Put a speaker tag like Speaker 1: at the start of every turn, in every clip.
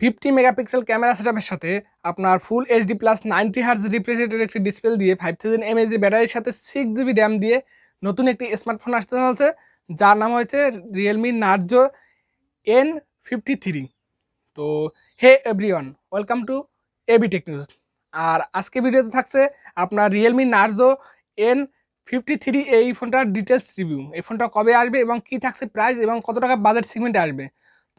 Speaker 1: 50 megapixel camera সেটআপের সাথে আপনার full HD plus 90 hertz refresh রেটের একটি ডিসপ্লে দিয়ে 5000 mAh ব্যাটারির সাথে 6GB র্যাম দিয়ে নতুন একটি স্মার্টফোন আসতে চলেছে, যার নাম হয়েছে Realme Narzo N53। তো hey everyone, welcome to ABTechnews। আর আজকে ভিডিওতে থাকছে আপনার Realme Narzo N53 এই ফোনটার ডিটেলস রিভিউ। এই ফোনটা কবে আসবে এবং কি থাকছে প্রাইস এবং কত টাকা বাজেট সেগমেন্টে আসবে।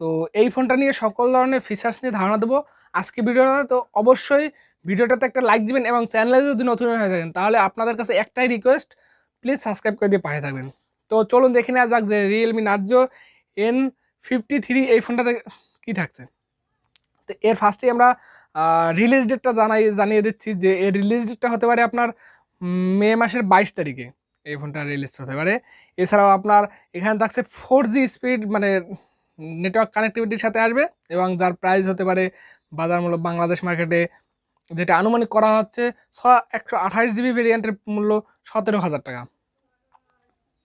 Speaker 1: তো এই ফোনটা নিয়ে সকল ধরনের ফিচার্স নিয়ে ধারণা দেবো আজকে ভিডিওটা। তো অবশ্যই ভিডিওটাতে একটা লাইক দিবেন এবং চ্যানেলে যদি নতুন হয়ে থাকেন তাহলে আপনাদের কাছে একটাই রিকোয়েস্ট, প্লিজ সাবস্ক্রাইব করে দিয়ে পাঠিয়ে থাকবেন। তো চলুন দেখে নেওয়া যাক যে Realme Narzo N53 এই ফোনটাতে কী থাকছে। তো এর ফার্স্টে আমরা রিলিজ ডেটটা জানিয়ে দিচ্ছি যে এর রিলিজ ডেটটা হতে পারে আপনার মে মাসের 22 তারিখে এই ফোনটা রিলিজ হতে পারে। এছাড়াও আপনার এখানে থাকছে 4G স্পিড, মানে নেটওয়ার্ক কানেক্টিভিটির সাথে আসবে এবং যার প্রাইস হতে পারে বাজার মূল্য বাংলাদেশ মার্কেটে যেটা আনুমানিক করা হচ্ছে 128GB ভেরিয়েন্টের মূল্য 17,000 টাকা।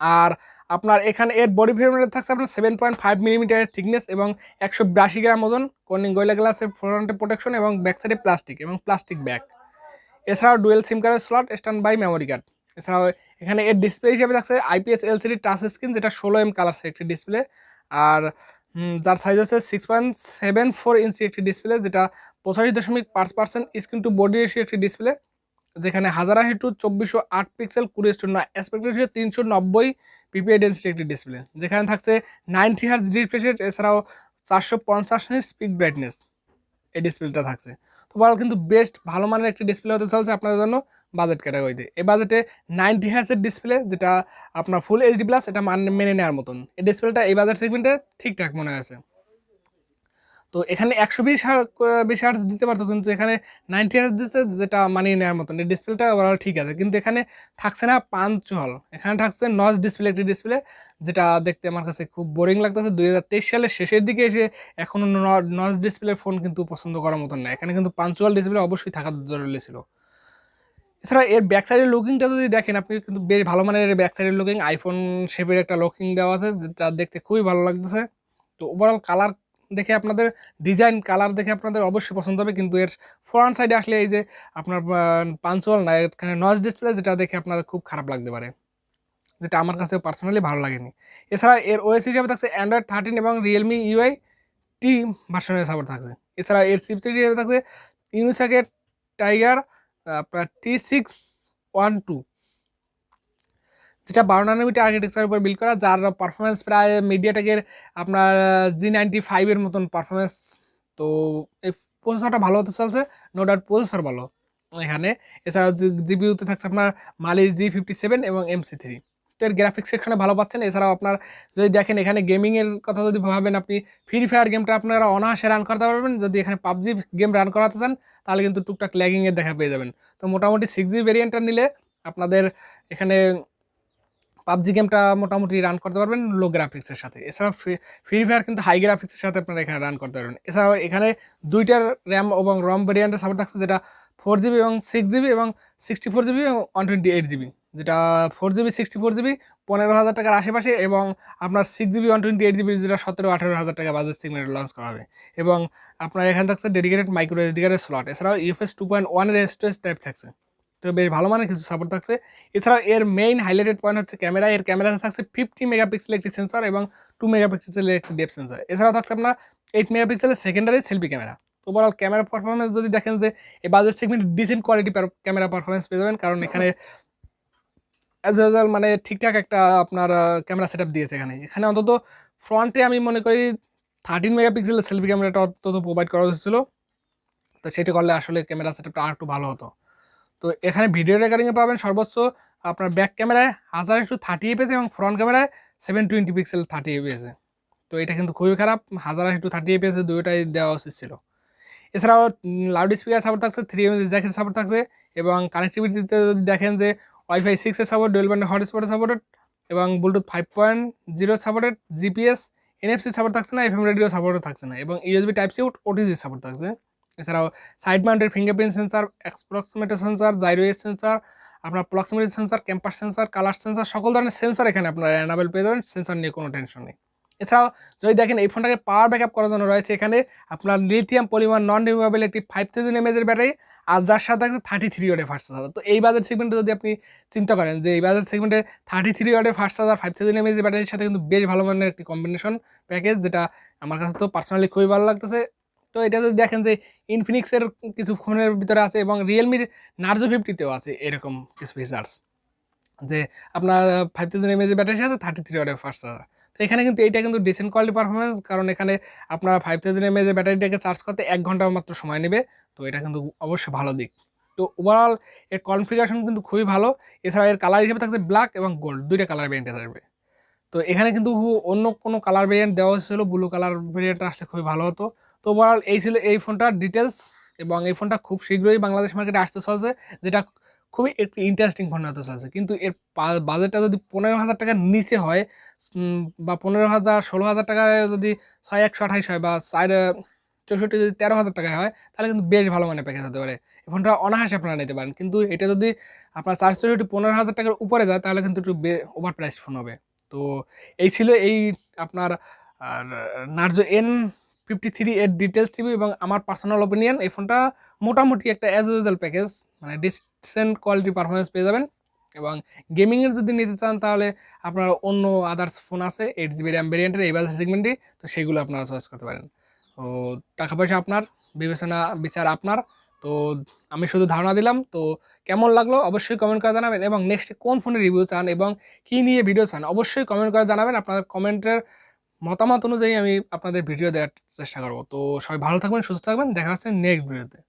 Speaker 1: আর আপনার এখানে এর বডি ফ্রেমের থাকছে আপনার 7.5 মিলিমিটারের থিকনেস এবং 182 গ্রাম ওজন, কর্নিং গোয়েলা গ্লাসের ফ্রন্টে প্রোটেকশন এবং ব্যাক সাইডে প্লাস্টিক ব্যাগ। এছাড়াও ডুয়েল সিম কার্ডের slot, standby memory card. এছাড়াও এখানে এর ডিসপ্লে হিসেবে থাকছে IPS LCD টাচ স্ক্রিন, যেটা 16M কালার্সের একটি ডিসপ্লে। আর যার সাইজ হচ্ছে 6.74 ইঞ্চি একটি ডিসপ্লে, যেটা 85.5% স্ক্রিন টু বডি রেশিও একটি ডিসপ্লে, যেখানে 1080x2408 pixel 20:9 aspect ratio 390 PPI density একটি ডিসপ্লে, যেখানে থাকছে 90 হার্জ রিফ্রেশ রেট। এছাড়াও 450 নিটস পিক ব্রাইটনেস এই ডিসপ্লেটা থাকছে। তো বল কিন্তু বেস্ট ভালো মানের একটি ডিসপ্লে হতে চলছে আপনাদের জন্য বাজেট ক্যাটাগরিতে। এই বাজেটে 90 হার্জের ডিসপ্লে, যেটা আপনার ফুল এইচডি প্লাস, এটা মেনে নেওয়ার মতন। এই ডিসপ্লেটা এই বাজেট সেগমেন্টে ঠিকঠাক মনে আছে। তো এখানে 120 হার্জ দিতে পারতো, কিন্তু এখানে 90 হার্জ দিচ্ছে, যেটা মানিয়ে নেওয়ার মতন। এই ডিসপ্লেটা ওভারঅল ঠিক আছে, কিন্তু এখানে থাকছে না পাঞ্চ হল, এখানে থাকছে নচ ডিসপ্লে একটি ডিসপ্লে, যেটা দেখতে আমার কাছে খুব বোরিং লাগতেছে। 2023 সালের শেষের দিকে এসে এখনও নচ ডিসপ্লে ফোন কিন্তু পছন্দ করার মতন না। এখানে কিন্তু পাঞ্চুয়াল ডিসপ্লে অবশ্যই থাকা জরুরি ছিল। এছাড়া এর ব্যাক সাইডের লুকিংটা যদি দেখেন আপনি, কিন্তু বেশ ভালো মানের ব্যাক সাইডের লুকিং, আইফোন শেপের একটা লুকিং দেওয়া আছে, যেটা দেখতে খুবই ভালো লাগতেছে। তো ওভারঅল কালার দেখে আপনাদের, ডিজাইন কালার দেখে আপনাদের অবশ্যই পছন্দ হবে, কিন্তু এর ফ্রন্ট সাইডে আসলে এই যে আপনার পাঞ্চুয়াল না, এখানে নচ ডিসপ্লে, যেটা দেখে আপনাদের খুব খারাপ লাগতে পারে, যেটা আমার কাছে পার্সোনালি ভালো লাগেনি। এছাড়া এর ওএস হিসাবে থাকছে Android 13 এবং Realme UI T ভার্সনের সাপোর্ট থাকছে। এছাড়া এর চিপসেট হিসাবে থাকছে ইউনিসকের টাইগার আপনার T612, যেটা 12 নানোমিটার আর্কিটেকচারের উপর বিল্ড করা, যার পারফরমেন্স প্রায় মিডিয়াটেকের আপনার G95 এর মতন পারফরমেন্স। তো এই প্রসেসরটা ভালো হতে চলছে, নো ডাউট প্রসেসর ভালো এখানে। এছাড়াও জিপিইউতে থাকছে আপনার মালি G57 এবং MC3। তো এর গ্রাফিক্স সেকশনে ভালো পাচ্ছেন। এছাড়াও আপনার যদি দেখেন এখানে গেমিংয়ের কথা যদি ভাবেন, আপনি ফ্রি ফায়ার গেমটা আপনারা অনায়াসে রান করতে পারবেন। যদি এখানে পাবজি গেম রান করাতে চান তাহলে কিন্তু টুকটাক ল্যাগিংয়ের দেখা পেয়ে যাবেন। তো মোটামুটি 6GB ভেরিয়েন্টটা নিলে আপনাদের এখানে পাবজি গেমটা মোটামুটি রান করতে পারবেন লো গ্রাফিক্সের সাথে। এছাড়াও ফ্রি ফায়ার কিন্তু হাই গ্রাফিক্সের সাথে আপনারা এখানে রান করতে পারবেন। এছাড়াও এখানে দুইটার র্যাম এবং রম ভেরিয়েন্টের সাপোর্ট থাকছে, যেটা 4GB এবং 6GB এবং 64GB এবং 128GB। যেটা 4GB 64GB 15,000 টাকার আশেপাশে, এবং আপনার 6GB 128GB যেটা 17-18,000 টাকা বাজেট সেগমেন্টে লঞ্চ করা হবে। এবং আপনার এখানে থাকছে ডেডিকেটেড মাইক্রো এসডি কার্ডের স্লট। এছাড়াও UFS 2.1 এর স্টোরেজ টাইপ থাকছে। তো বেশ ভালো মানের কিছু সাপোর্ট থাকছে। এছাড়াও এর মেইন হাইলাইটেড পয়েন্ট হচ্ছে ক্যামেরা। এর ক্যামেরাতে থাকছে 50 মেগাপিক্সেলের একটি সেন্সর এবং 2 মেগাপিক্সেলের একটি ডেপথ সেন্সর। এছাড়াও থাকছে আপনার 8 মেগাপিক্সেলের secondary selfie camera. Overall camera performance যদি দেখেন যে এই budget segment decent quality camera performance পেয়ে যাবেন, কারণ এখানে অ্যাজ ইউজুয়াল মানে ঠিকঠাক একটা আপনার ক্যামেরা সেট আপ দিয়েছে। এখানে অন্তত ফ্রন্টে আমি মনে করি 13 মেগাপিক্সেলের সেলফি ক্যামেরাটা অন্তত প্রোভাইড করা হয়েছিল। তো সেটি করলে আসলে ক্যামেরা সেট আপটা আর একটু ভালো হতো। তো এখানে ভিডিও রেকর্ডিংয়ে পাবেন সর্বোচ্চ আপনার ব্যাক ক্যামেরায় 1080 fps এবং ফ্রন্ট ক্যামেরায় 720 পিক্সেল 30 fps। তো এটা কিন্তু খুবই খারাপ, 1080 fps দুটোটাই দেওয়া উচিত ছিল। এছাড়াও লাউড স্পিকার সাপোর্ট থাকছে, 3 জ্যাকের সাপোর্ট থাকছে, এবং কানেক্টিভিটিতে যদি দেখেন যে Wi-Fi 6 এর support, dual band hotspot supported এবং Bluetooth 5.0 supported, GPS NFC support থাকছে না, FM রেডিও সাপোর্টও থাকছে না, এবং USB Type-C OTG সাপোর্ট থাকছে। এছাড়াও সাইড মাউন্টেড ফিঙ্গারপ্রিন্ট সেন্সার, অ্যাপ্রক্সিমেটর সেন্সার, জাইরো এজ সেন্সার, আপনার proximity sensor, compass sensor, colour sensor, সকল ধরনের সেন্সার এখানে আপনারা অ্যানাবেল পেয়ে যাবেন। সেন্সার নিয়ে কোনো টেনশন নেই। এছাড়াও যদি দেখেন এই ফোনটাকে পাওয়ার ব্যাকআপ করার জন্য রয়েছে এখানে আপনার লিথিয়াম পলিমার নন রিমুভেবল একটি 5000 এমএএইচের ব্যাটারি, আর যার সাথে আছে 33 ওয়াটের ফাস্ট চার্জার। তো এই বাজেট সেগমেন্টে যদি আপনি চিন্তা করেন যে এই বাজেট সেগমেন্টে 33 ওয়াটের ফাস্ট চার্জার 5000 এমএএইচের ব্যাটারির সাথে কিন্তু বেশ ভালো মানের একটি কম্বিনেশন প্যাকেজ, যেটা আমার কাছে তো পার্সোনালি খুবই ভালো লাগতেছে। তো এটা যদি দেখেন যে ইনফিনিক্সের কিছু ফোনের ভিতরে আছে এবং রিয়েলমির নার্জো 50তেও আছে এরকম কিছু ফিচার্স, যে আপনার 5000 এমএএইচের ব্যাটারির সাথে 33 ওয়াটের ফাস্ট চার্জার। তো এখানে কিন্তু এইটা কিন্তু ডিসেন্ট কোয়ালিটি পারফরমেন্স, কারণ এখানে আপনার 5000 এমএএইচের ব্যাটারিটাকে চার্জ করতে 1 ঘন্টা মাত্র সময় নেবে। তো এটা কিন্তু অবশ্যই ভালো দিক। তো ওভারঅল এর কনফিগারেশন কিন্তু খুবই ভালো। এছাড়া এর কালার হিসেবে থাকছে ব্ল্যাক এবং গোল্ড, দুইটা কালার ভেরিয়েন্টে থাকবে। তো এখানে কিন্তু অন্য কোনো কালার ভেরিয়েন্ট দেওয়া হয়েছিল, ব্লু কালার ভেরিয়েন্টটা আসলে খুবই ভালো হতো। তো ওভারঅল এই ছিল এই ফোনটার ডিটেলস, এবং এই ফোনটা খুব শীঘ্রই বাংলাদেশ মার্কেটে আসতে চলছে, যেটা খুবই একটি ইন্টারেস্টিং ফোন হতে চলছে। কিন্তু এর বাজেটটা যদি 15,000 টাকার নিচে হয়, বা 15,000 16,000 টাকায় যদি 6128 হয়, বা 64 যদি 13,000 টাকায় হয়, তাহলে কিন্তু বেশ ভালো মানে প্যাকেজ হতে পারে। এই ফোনটা অনায়াসে আপনারা নিতে পারেন। কিন্তু এটা যদি আপনার 15,000 টাকার উপরে যায়, তাহলে কিন্তু একটু ওভার প্রাইস ফোন হবে। তো এই ছিল এই আপনার নার্জো N53 এর ডিটেলস রিভিউ এবং আমার পার্সোনাল ওপিনিয়ন। এই ফোনটা মোটামুটি একটা অ্যাজ ইউজুয়াল প্যাকেজ, মানে ডিসেন্ট কোয়ালিটি পারফরমেন্স পেয়ে যাবেন। এবং গেমিংয়ের যদি নিতে চান, তাহলে আপনার অন্য আদার্স ফোন আছে 8GB র্যাম ভেরিয়েন্টের এই বাজেট সেগমেন্টে, তো সেগুলো আপনারা চয়েস করতে পারেন। তো টাকা পয়সা আপনার, বিবেচনা বিচার আপনার। তো আমি শুধু ধারণা দিলাম। তো কেমন লাগলো অবশ্যই কমেন্ট করে জানাবেন, এবং নেক্সট কোন ফোনের রিভিউ চান এবং কী নিয়ে ভিডিও চান অবশ্যই কমেন্ট করে জানাবেন। আপনাদের কমেন্টের মতামত অনুযায়ী আমি আপনাদের ভিডিও দেওয়ার চেষ্টা করব। তো সবাই ভালো থাকবেন, সুস্থ থাকবেন, দেখা হচ্ছে নেক্সট ভিডিওতে।